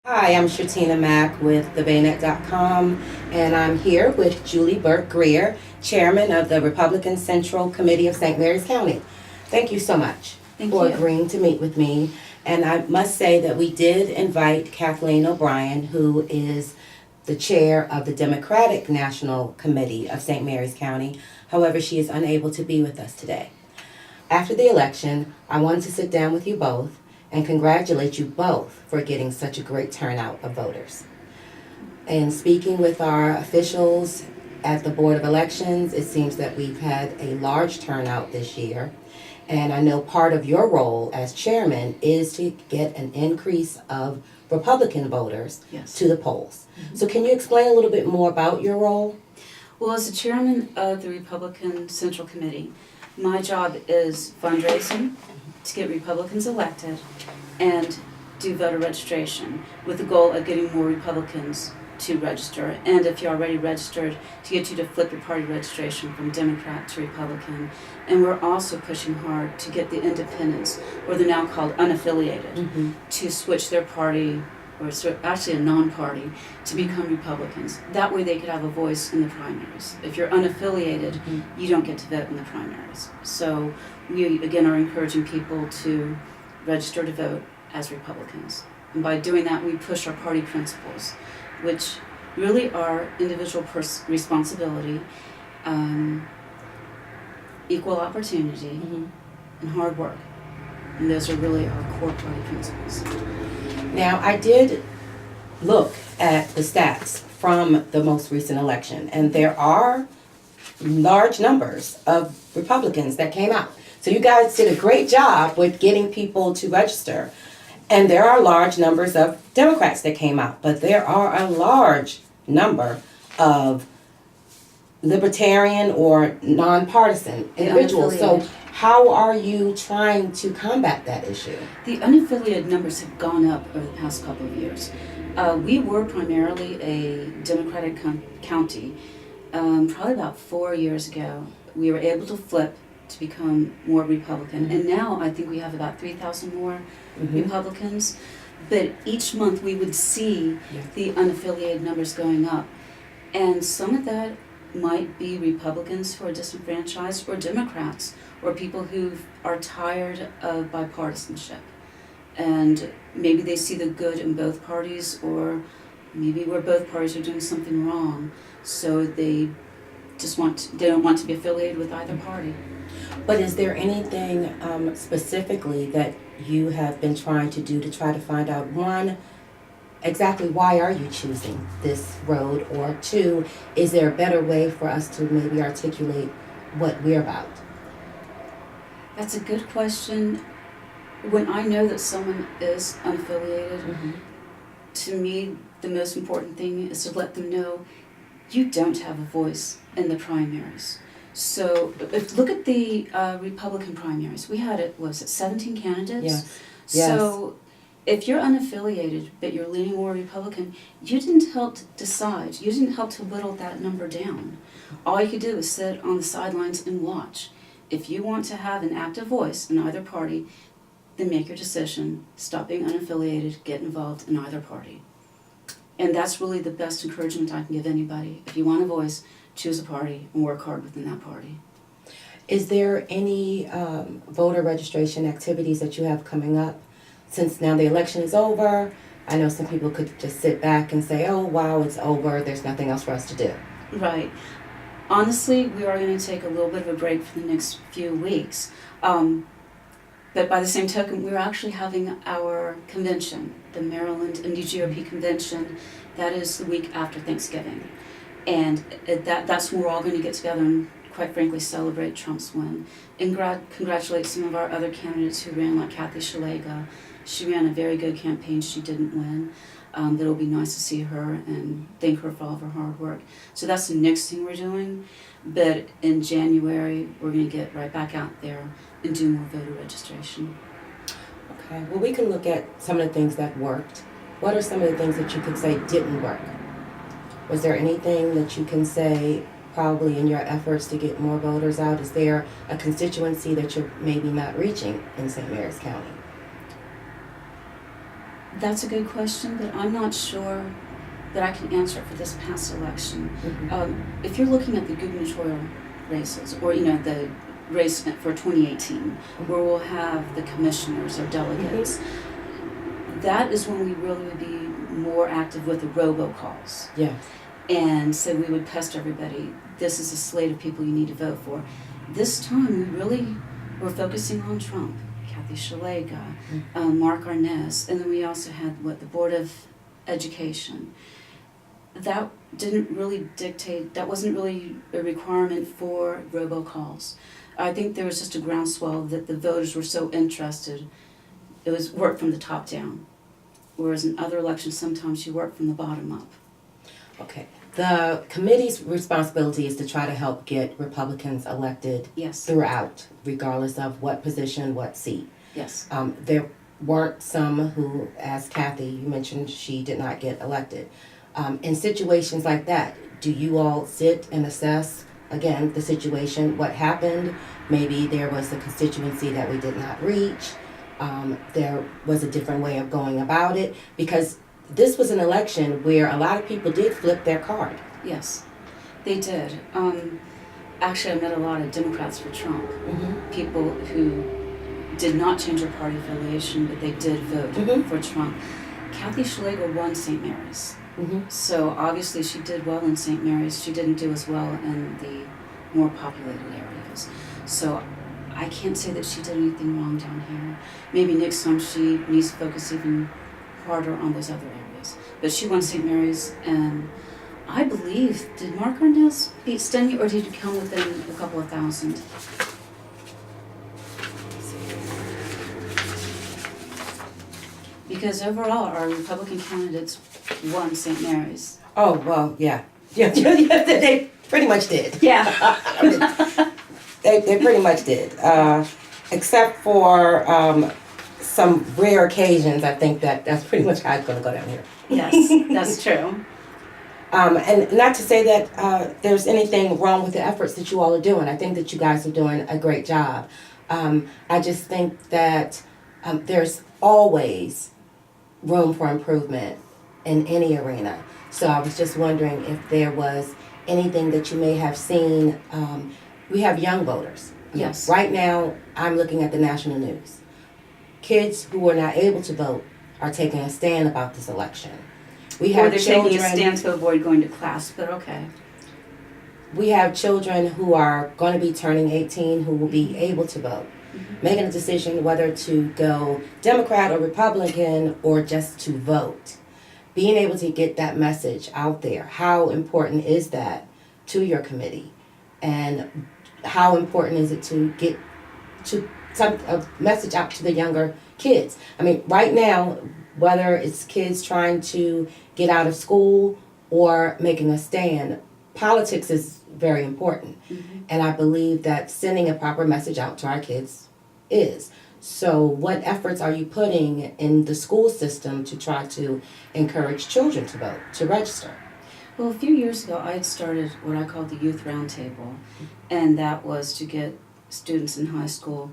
Hi, I'm Shatina Mack with thebayonet.com, and I'm here with Julie Burk-Greer, Chairman of the Republican Central Committee of St. Mary's County. Thank you so much Thank for you. agreeing to meet with me. And I must say that we did invite Kathleen O'Brien, who is the chair of the Democratic National Committee of St. Mary's County. However, she is unable to be with us today. After the election, I wanted to sit down with you both and congratulate you both for getting such a great turnout of voters. And speaking with our officials at the Board of Elections, it seems that we've had a large turnout this year. And I know part of your role as chairman is to get an increase of Republican voters Yes. to the polls. So can you explain a little bit more about your role? Well, as the chairman of the Republican Central Committee, my job is fundraising to get Republicans elected and do voter registration with the goal of getting more Republicans to register. And if you're already registered, to get you to flip your party registration from Democrat to Republican. And we're also pushing hard to get the independents, or they're now called unaffiliated, to switch their party, or actually a non-party, to become Republicans. That way they could have a voice in the primaries. If you're unaffiliated, you don't get to vote in the primaries. So we, again, are encouraging people to register to vote as Republicans. And by doing that, we push our party principles, which really are individual responsibility, equal opportunity, and hard work. And those are really our core party principles. Now, I did look at the stats from the most recent election, and there are large numbers of Republicans that came out. So you guys did a great job with getting people to register. And there are large numbers of Democrats that came out, but there are a large number of libertarian or nonpartisan individuals. So how are you trying to combat that issue? The unaffiliated numbers have gone up over the past couple of years. We were primarily a Democratic county. Probably about 4 years ago, we were able to flip to become more Republican. And now I think we have about 3,000 more Republicans. But each month we would see the unaffiliated numbers going up. And some of that might be Republicans who are disenfranchised, or Democrats, or people who are tired of bipartisanship. And maybe they see the good in both parties, or maybe where both parties are doing something wrong, so they don't want to be affiliated with either party. But is there anything specifically that you have been trying to do to try to find out, one, exactly why are you choosing this road, or two, is there a better way for us to maybe articulate what we're about? That's a good question. When I know that someone is unaffiliated, to me the most important thing is to let them know you don't have a voice in the primaries. So look at the Republican primaries. We had, 17 candidates? Yes. So if you're unaffiliated but you're leaning more Republican, you didn't help to decide. You didn't help to whittle that number down. All you could do is sit on the sidelines and watch. If you want to have an active voice in either party, then make your decision. Stop being unaffiliated, get involved in either party. And that's really the best encouragement I can give anybody. If you want a voice, choose a party and work hard within that party. Is there any voter registration activities that you have coming up? Since now the election is over, I know some people could just sit back and say, oh, wow, it's over, there's nothing else for us to do. Right. Honestly, we are going to take a little bit of a break for the next few weeks. But by the same token, we're actually having our convention, the Maryland NDGOP convention. That is the week after Thanksgiving. And that's when we're all going to get together and, quite frankly, celebrate Trump's win. And congratulate some of our other candidates who ran, like Kathy Shalega. She ran a very good campaign. She didn't win. But it'll be nice to see her and thank her for all of her hard work. So that's the next thing we're doing. But in January, we're going to get right back out there and do more voter registration. Okay, well, we can look at some of the things that worked. What are some of the things that you could say didn't work? Was there anything that you can say probably in your efforts to get more voters out? Is there a constituency that you're maybe not reaching in St. Mary's County? That's a good question, but I'm not sure that I can answer it for this past election. If you're looking at the gubernatorial races, or the race for 2018, where we'll have the commissioners or delegates, that is when we really would be more active with the robocalls. Yeah. And so we would pester everybody, this is a slate of people you need to vote for. This time we really were focusing on Trump, Kathy Shalega, Mark Arness, and then we also had the Board of Education. That didn't really dictate, that wasn't really a requirement for robocalls. I think there was just a groundswell that the voters were so interested. It was work from the top down, whereas in other elections sometimes you work from the bottom up. Okay. The committee's responsibility is to try to help get Republicans elected Yes. throughout, regardless of what position, what seat. Yes. There weren't some who, as Kathy, you mentioned, she did not get elected. In situations like that, do you all sit and assess, again, the situation, what happened? Maybe there was a constituency that we did not reach. There was a different way of going about it, because this was an election where a lot of people did flip their card. Yes, they did. Actually, I met a lot of Democrats for Trump. People who did not change their party affiliation, but they did vote for Trump. Kathy Shalega won St. Mary's. So obviously she did well in St. Mary's. She didn't do as well in the more populated areas. So I can't say that she did anything wrong down here. Maybe next time she needs to focus even harder on those other areas. But she won St. Mary's, and I believe, did Mark Arness beat Steny, or did he come within a couple of thousand? Because overall, our Republican candidates won St. Mary's. Oh, well, yeah. Yeah, they pretty much did. Yeah. They pretty much did. Except for some rare occasions, I think that's pretty much how it's going to go down here. Yes, that's true. And not to say that there's anything wrong with the efforts that you all are doing. I think that you guys are doing a great job. I just think that there's always room for improvement in any arena. So I was just wondering if there was anything that you may have seen. We have young voters. Yes. Right now, I'm looking at the national news. Kids who are not able to vote are taking a stand about this election. We have Or they're children, taking a stand to avoid going to class, but okay. We have children who are going to be turning 18 who will be able to vote, making a decision whether to go Democrat or Republican or just to vote. Being able to get that message out there, how important is that to your committee? And how important is it to get a message out to the younger kids? I mean, right now, whether it's kids trying to get out of school or making a stand, politics is very important. And I believe that sending a proper message out to our kids is. So what efforts are you putting in the school system to try to encourage children to vote, to register? Well, a few years ago, I had started what I called the Youth Roundtable, and that was to get students in high school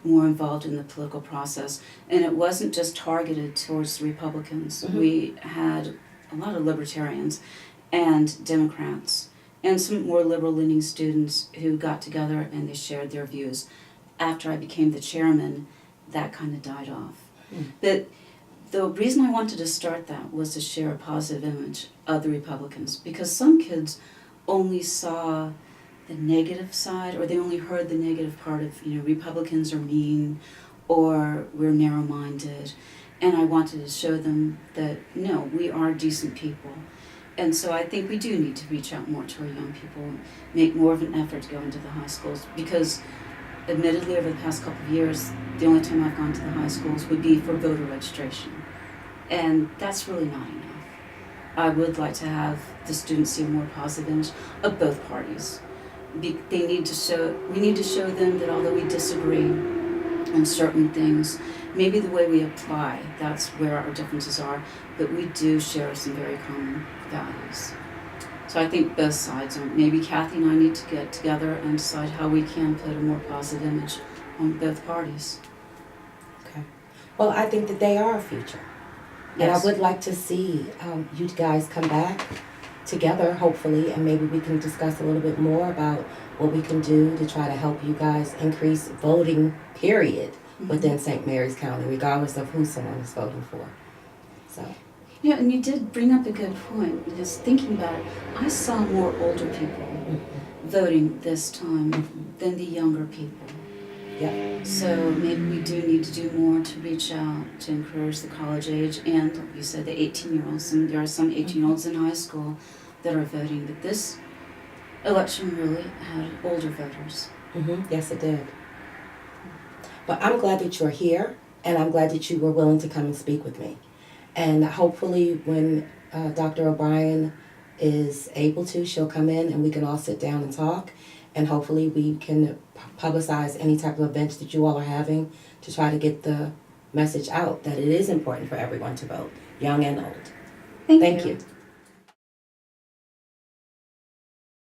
more involved in the political process. And it wasn't just targeted towards the Republicans. We had a lot of libertarians and Democrats and some more liberal-leaning students who got together and they shared their views. After I became the chairman, that kind of died off. But the reason I wanted to start that was to share a positive image of the Republicans, because some kids only saw the negative side, or they only heard the negative part of, Republicans are mean or we're narrow-minded. And I wanted to show them that, no, we are decent people. And so I think we do need to reach out more to our young people, make more of an effort to go into the high schools, because admittedly, over the past couple of years, the only time I've gone to the high schools would be for voter registration. And that's really not enough. I would like to have the students see a more positive image of both parties. We need to show them that although we disagree on certain things, maybe the way we apply, that's where our differences are, but we do share some very common values. So I think both sides, maybe Kathy and I need to get together and decide how we can put a more positive image on both parties. Okay. Well, I think that they are a future. And I Yes. would like to see you guys come back together, hopefully, and maybe we can discuss a little bit more about what we can do to try to help you guys increase voting, period, within St. Mary's County, regardless of who someone is voting for. So, Yeah, and you did bring up a good point, because thinking about it, I saw more older people voting this time than the younger people. yeah. So maybe we do need to do more to reach out, to encourage the college age, and like you said, the 18-year-olds, and there are some 18-year-olds in high school that are voting, but this election really had older voters. Yes, it did. But I'm glad that you're here, and I'm glad that you were willing to come and speak with me. And hopefully when Dr. O'Brien is able to, she'll come in and we can all sit down and talk. And hopefully we can publicize any type of events that you all are having to try to get the message out that it is important for everyone to vote, young and old. Thank Thank you. you.